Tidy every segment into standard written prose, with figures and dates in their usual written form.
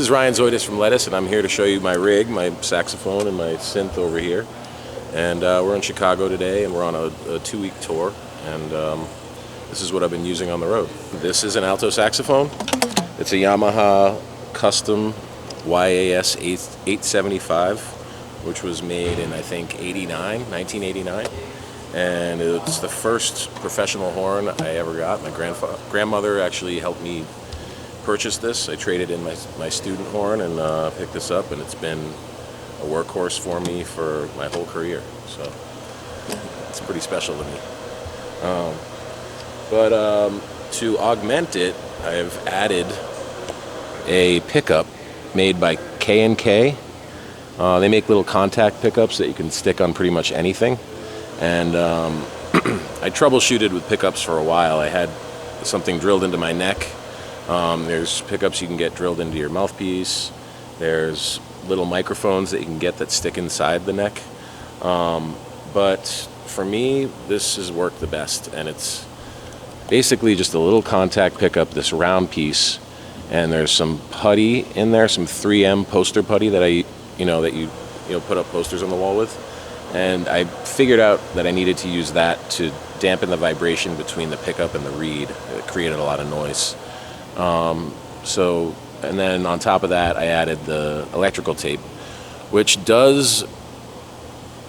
is Ryan Zoidis from Lettuce, and I'm here to show you my rig, my saxophone, and my synth over here. And we're in Chicago today, and we're on a 2-week tour, and this is what I've been using on the road. This is an Alto saxophone. It's a Yamaha custom YAS 875, which was made in, I think, 1989. And it's the first professional horn I ever got. My grandmother actually helped me purchase this. I traded in my student horn and picked this up, and it's been a workhorse for me for my whole career. So it's pretty special to me. To augment it, I've added a pickup made by K&K. They make little contact pickups that you can stick on pretty much anything. And I troubleshooted with pickups for a while. I had something drilled into my neck. There's pickups you can get drilled into your mouthpiece. There's little microphones that you can get that stick inside the neck. But for me, this has worked the best. And it's basically just a little contact pickup, this round piece. And there's some putty in there, some 3M poster putty that you put up posters on the wall with. And I figured out that I needed to use that to dampen the vibration between the pickup and the reed. It created a lot of noise. And then on top of that, I added the electrical tape, which does,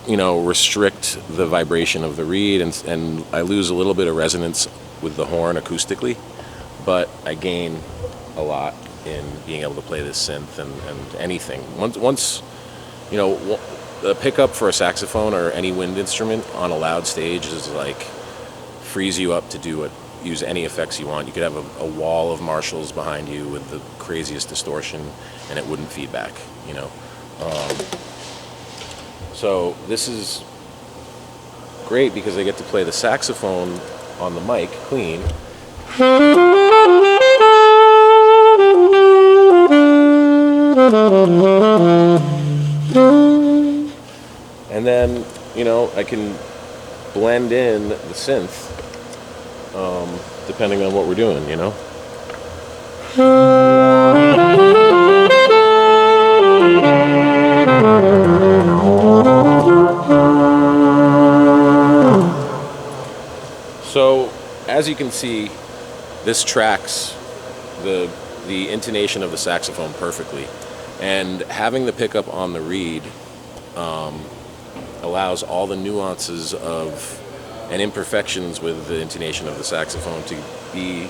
restrict the vibration of the reed, and I lose a little bit of resonance with the horn acoustically, but I gain a lot in being able to play this synth and anything. Once the pickup for a saxophone or any wind instrument on a loud stage is frees you up to use any effects you want. You could have a wall of Marshalls behind you with the craziest distortion, and it wouldn't feed back. So this is great because I get to play the saxophone on the mic clean. And then, I can blend in the synth, depending on what we're doing, So, as you can see, this tracks the intonation of the saxophone perfectly. And having the pickup on the reed allows all the nuances and imperfections with the intonation of the saxophone to be,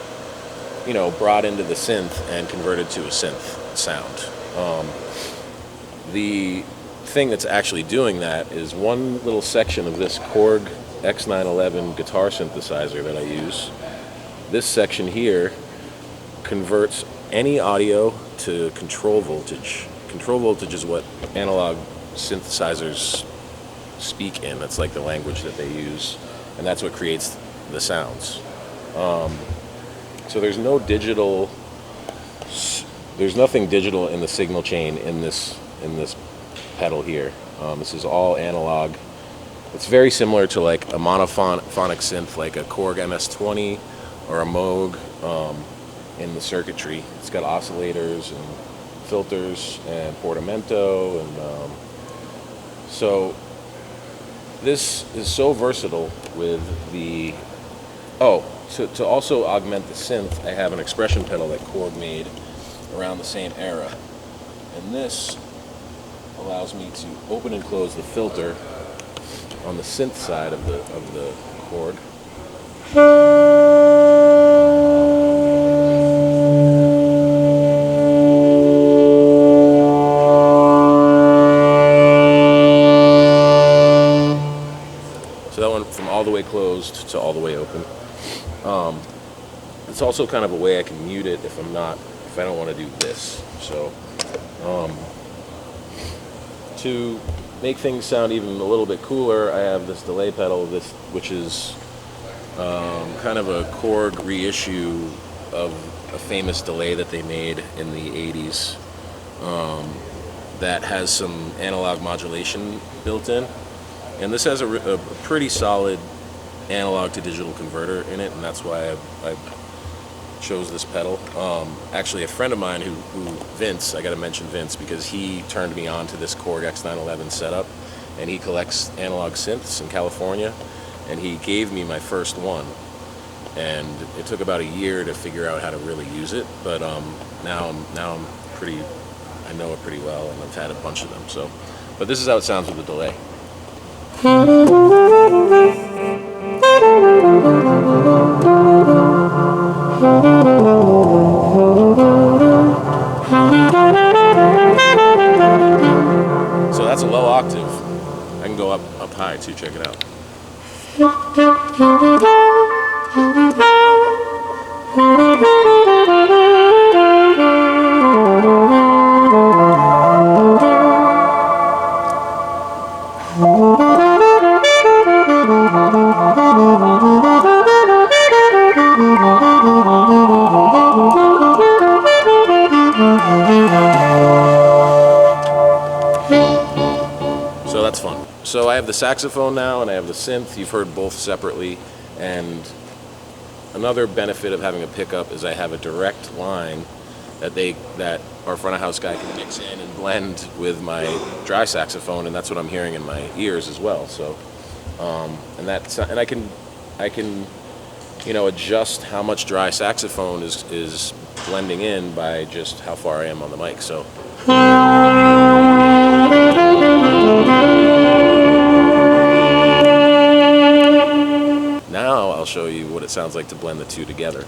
brought into the synth and converted to a synth sound. The thing that's actually doing that is one little section of this Korg X911 guitar synthesizer that I use. This section here converts any audio to control voltage. Control voltage is what analog synthesizers speak in. That's like the language that they use, and that's what creates the sounds. So there's nothing digital in the signal chain in this pedal here. This is all analog. It's very similar to like a monophonic synth, like a Korg MS-20 or a Moog in the circuitry. It's got oscillators and filters and portamento, and so this is so versatile with the... to also augment the synth, I have an expression pedal that Korg made around the same era. And this allows me to open and close the filter on the synth side of the Korg. So that went from all the way closed to all the way open. It's also kind of a way I can mute it if I don't want to do this. So to make things sound even a little bit cooler, I have this delay pedal, which is kind of a Korg reissue of a famous delay that they made in the 80s that has some analog modulation built in. And this has a pretty solid analog to digital converter in it, and that's why I chose this pedal. Actually, a friend of mine who Vince, I got to mention Vince because he turned me on to this Korg X911 setup, and he collects analog synths in California, and he gave me my first one, and it took about a year to figure out how to really use it, but now I'm pretty, I know it pretty well, and I've had a bunch of them. So, but this is how it sounds with the delay. So that's a low octave. I can go up high too, check it out. So that's fun. So I have the saxophone now and I have the synth. You've heard both separately. And another benefit of having a pickup is I have a direct line that our front of house guy can mix in and blend with my dry saxophone, and that's what I'm hearing in my ears as well. So and I can adjust how much dry saxophone is blending in by just how far I am on the mic. So now I'll show you what it sounds like to blend the two together.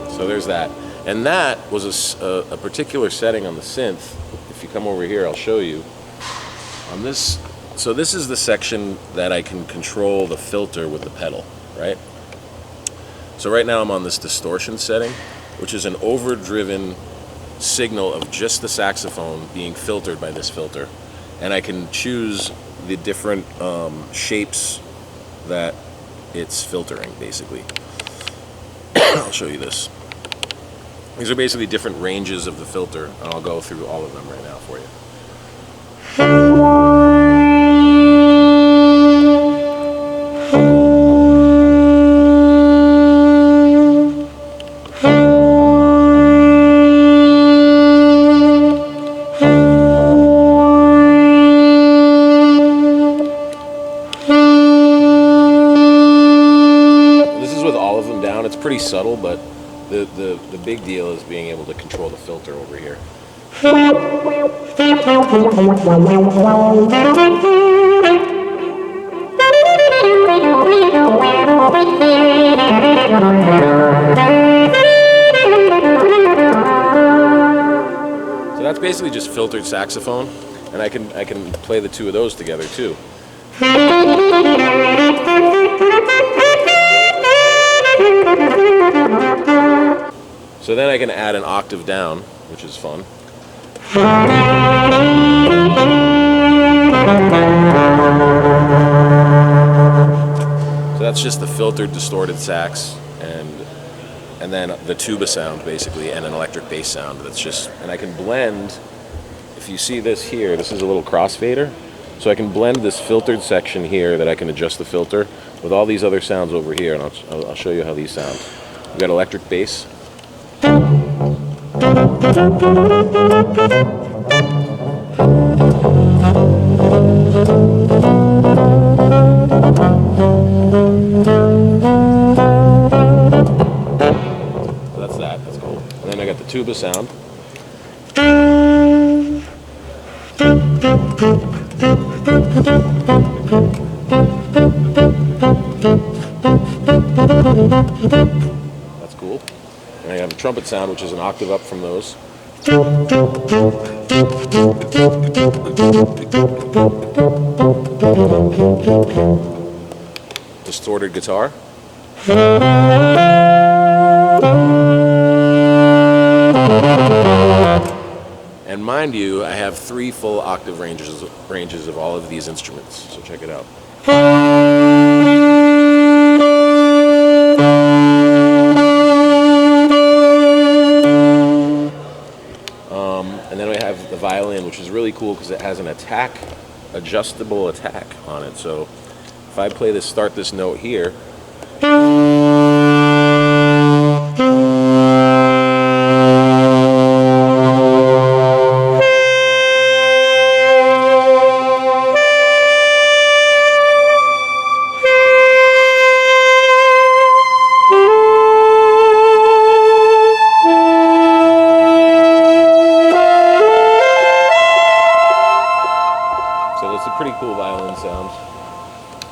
So there's that. And that was a particular setting on the synth. If you come over here, I'll show you. On this, so this is the section that I can control the filter with the pedal, right? So right now I'm on this distortion setting, which is an overdriven signal of just the saxophone being filtered by this filter. And I can choose the different shapes that it's filtering, basically. I'll show you this. These are basically different ranges of the filter, and I'll go through all of them right now for you. This is with all of them down. It's pretty subtle, but the big deal is being able to control the filter over here. So that's basically just filtered saxophone, and I can play the two of those together too. So then I can add an octave down, which is fun. So that's just the filtered, distorted sax, and then the tuba sound basically, and an electric bass sound. That's just, and I can blend. If you see this here, this is a little crossfader. So I can blend this filtered section here that I can adjust the filter with all these other sounds over here, and I'll show you how these sound. We've got electric bass. So that's cool. And then I got the tuba sound. That's cool. And I have a trumpet sound, which is an octave up from those. Distorted guitar. And mind you, I have 3 full octave ranges of all of these instruments. So check it out. really cool because it has an adjustable attack on it. So if I play this, start this note here, pretty cool violin sound.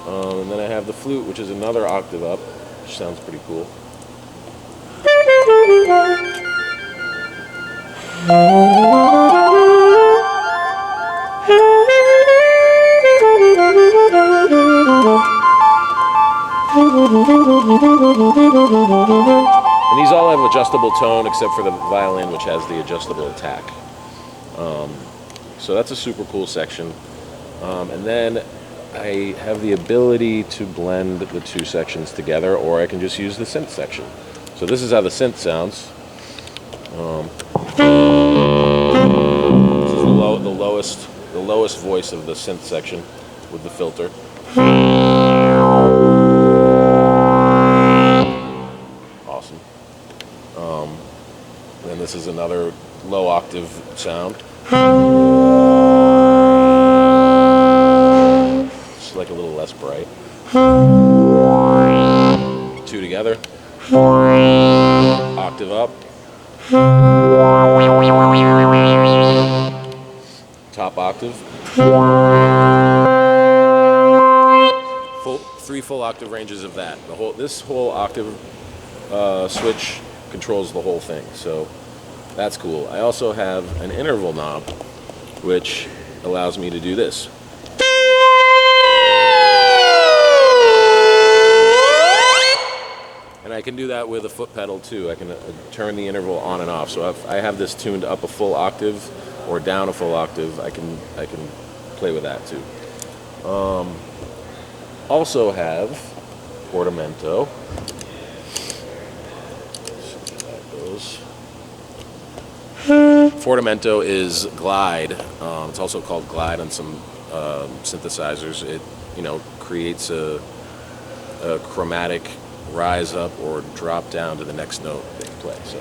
And then I have the flute, which is another octave up, which sounds pretty cool. And these all have adjustable tone except for the violin, which has the adjustable attack. So that's a super cool section. And then I have the ability to blend the two sections together, or I can just use the synth section. So this is how the synth sounds. This is the lowest voice of the synth section with the filter. Awesome. Then this is another low octave sound. Like a little less bright. Two together. Octave up. Top octave. Three full octave ranges of that. This whole octave switch controls the whole thing, so that's cool. I also have an interval knob, which allows me to do this. And I can do that with a foot pedal too. I can turn the interval on and off. So if I have this tuned up a full octave or down a full octave, I can play with that too. Also have portamento. Let's see how that goes. Portamento is glide. It's also called glide on some synthesizers. It creates a chromatic rise up or drop down to the next note that you play. So.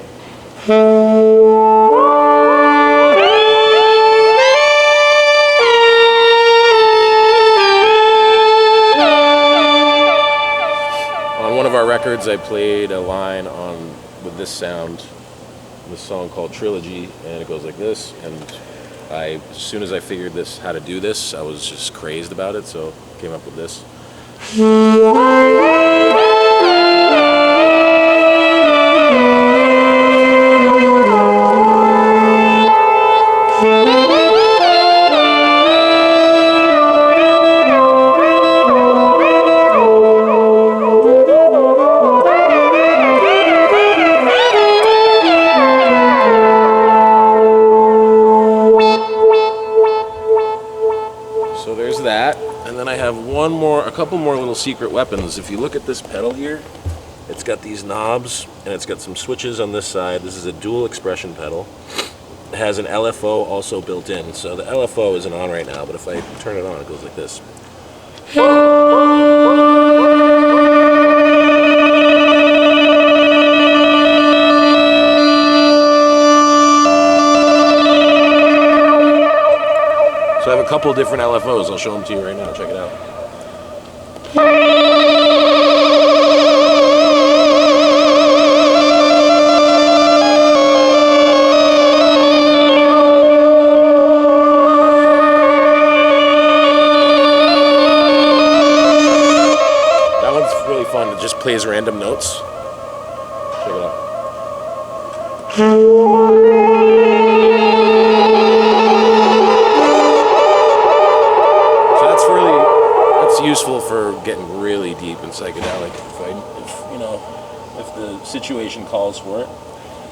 On one of our records, I played a line with this sound, this song called Trilogy, and it goes like this. And as soon as I figured how to do this, I was just crazed about it, so I came up with this. So there's that, and then I have a couple more little secret weapons. If you look at this pedal here, it's got these knobs, and it's got some switches on this side. This is a dual expression pedal. It has an LFO also built in, so the LFO isn't on right now, but if I turn it on, it goes like this. So I have a couple different LFOs. I'll show them to you right now. Check it out. That one's really fun. It just plays random notes. Check it out. Useful for getting really deep and psychedelic if the situation calls for it.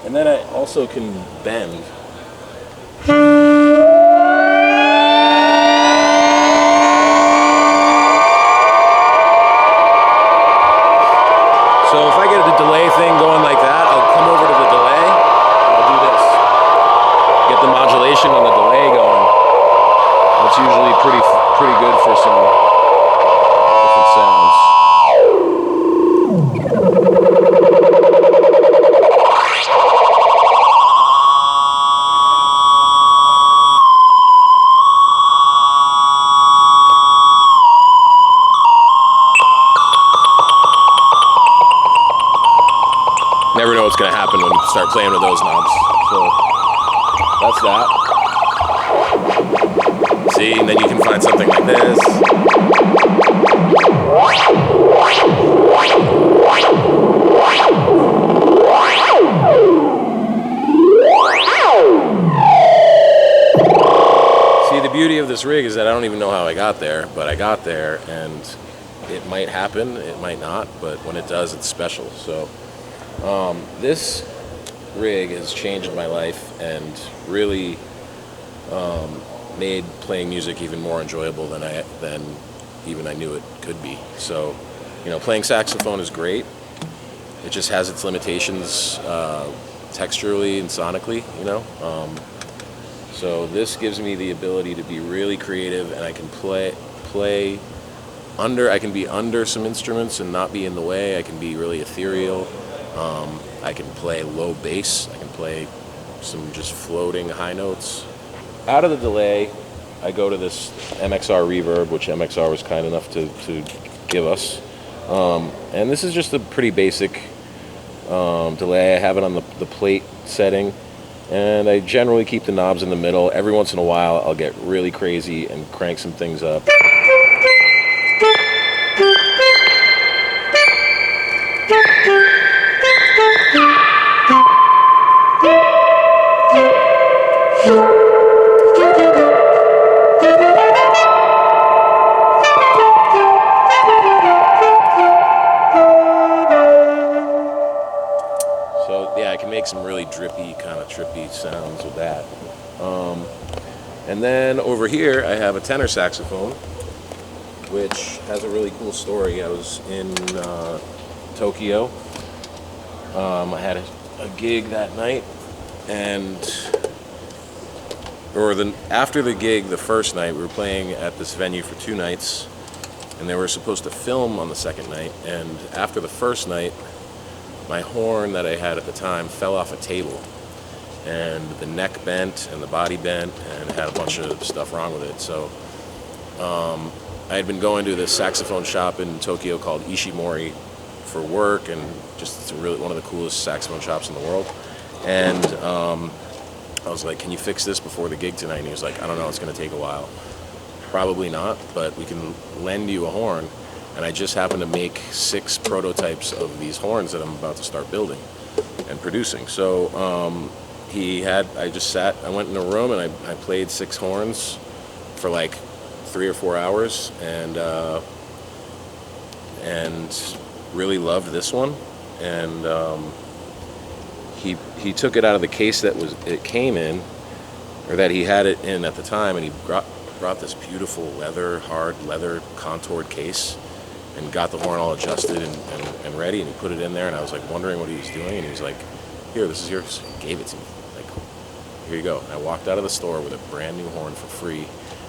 And then I also can bend. So if I get the delay thing going like that, I'll come over to the delay and I'll do this. Get the modulation on the delay going. going to happen when you start playing with those knobs. So that's that. See, and then you can find something like this. See, the beauty of this rig is that I don't even know how I got there, but I got there, and it might happen, it might not, but when it does, it's special. So this rig has changed my life and really made playing music even more enjoyable than even I knew it could be. So, you know, playing saxophone is great. It just has its limitations texturally and sonically, you know. So this gives me the ability to be really creative, and I can play under. I can be under some instruments and not be in the way. I can be really ethereal. I can play low bass. I can play some just floating high notes. Out of the delay, I go to this MXR reverb, which MXR was kind enough to give us. And this is just a pretty basic delay. I have it on the plate setting, and I generally keep the knobs in the middle. Every once in a while, I'll get really crazy and crank some things up. Some really drippy, kind of trippy sounds with that. And then over here I have a tenor saxophone, which has a really cool story. I was in Tokyo. I had a gig that night, and after the gig, the first night, we were playing at this venue for 2 nights, and they were supposed to film on the second night. And after the first night, my horn that I had at the time fell off a table, and the neck bent and the body bent, and had a bunch of stuff wrong with it. So I had been going to this saxophone shop in Tokyo called Ishimori for work, and just it's really one of the coolest saxophone shops in the world. And I was like, "Can you fix this before the gig tonight?" And he was like, "I don't know, it's going to take a while." Probably not, but we can lend you a horn. And I just happened to make 6 prototypes of these horns that I'm about to start building and producing. So I went in a room and I played 6 horns for like 3 or 4 hours, and really loved this one. And he took it out of the case that it came in, or that he had it in at the time, and he brought this beautiful hard leather contoured case, and got the horn all adjusted and ready, and he put it in there, and I was like wondering what he was doing, and he was like, "Here, this is yours." He gave it to me, like, "Here you go." And I walked out of the store with a brand new horn for free,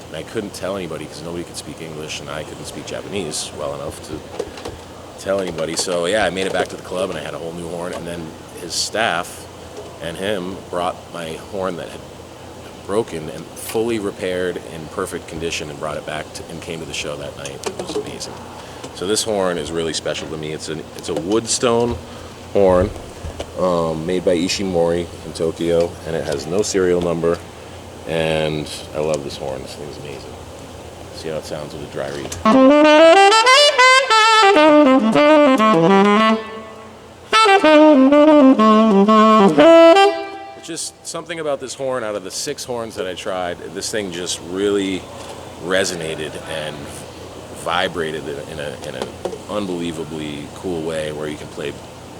and I couldn't tell anybody because nobody could speak English, and I couldn't speak Japanese well enough to tell anybody. So yeah, I made it back to the club, and I had a whole new horn, and then his staff and him brought my horn that had broken and fully repaired in perfect condition, and brought it back and came to the show that night. It was amazing. So this horn is really special to me. It's a woodstone horn made by Ishimori in Tokyo, and it has no serial number, and I love this horn. This thing is amazing. See how it sounds with a dry reed. It's just something about this horn. Out of the 6 horns that I tried, this thing just really resonated and vibrated in an unbelievably cool way, where you can play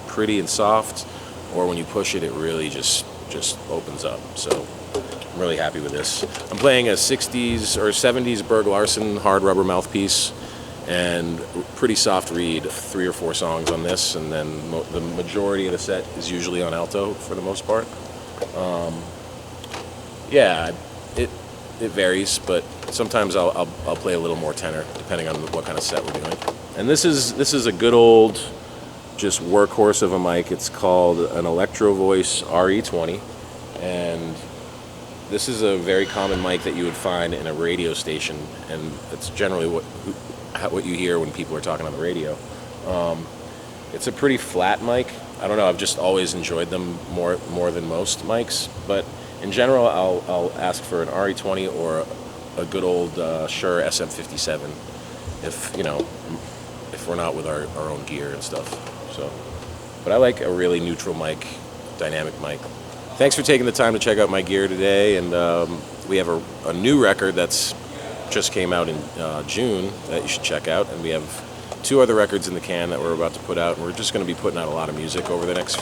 pretty and soft, or when you push it, it really just opens up. So I'm really happy with this. I'm playing a 60s or 70s Berg Larsen hard rubber mouthpiece, and pretty soft reed, 3 or 4 songs on this, and then the majority of the set is usually on alto for the most part. Yeah, it varies, but sometimes I'll play a little more tenor depending on what kind of set we're doing. And this is a good old just workhorse of a mic. It's called an Electro Voice RE20, and this is a very common mic that you would find in a radio station, and it's generally what you hear when people are talking on the radio. It's a pretty flat mic. I don't know. I've just always enjoyed them more than most mics. But in general, I'll ask for an RE20 or a good old Shure SM57 if if we're not with our own gear and stuff. So, but I like a really neutral mic, dynamic mic. Thanks for taking the time to check out my gear today, and we have a new record that's just came out in June that you should check out, and we have 2 other records in the can that we're about to put out, and we're just going to be putting out a lot of music over the next,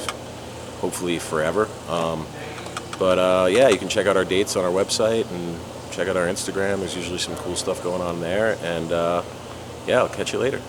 hopefully forever. Yeah, you can check out our dates on our website and check out our Instagram. There's usually some cool stuff going on there, and yeah, I'll catch you later.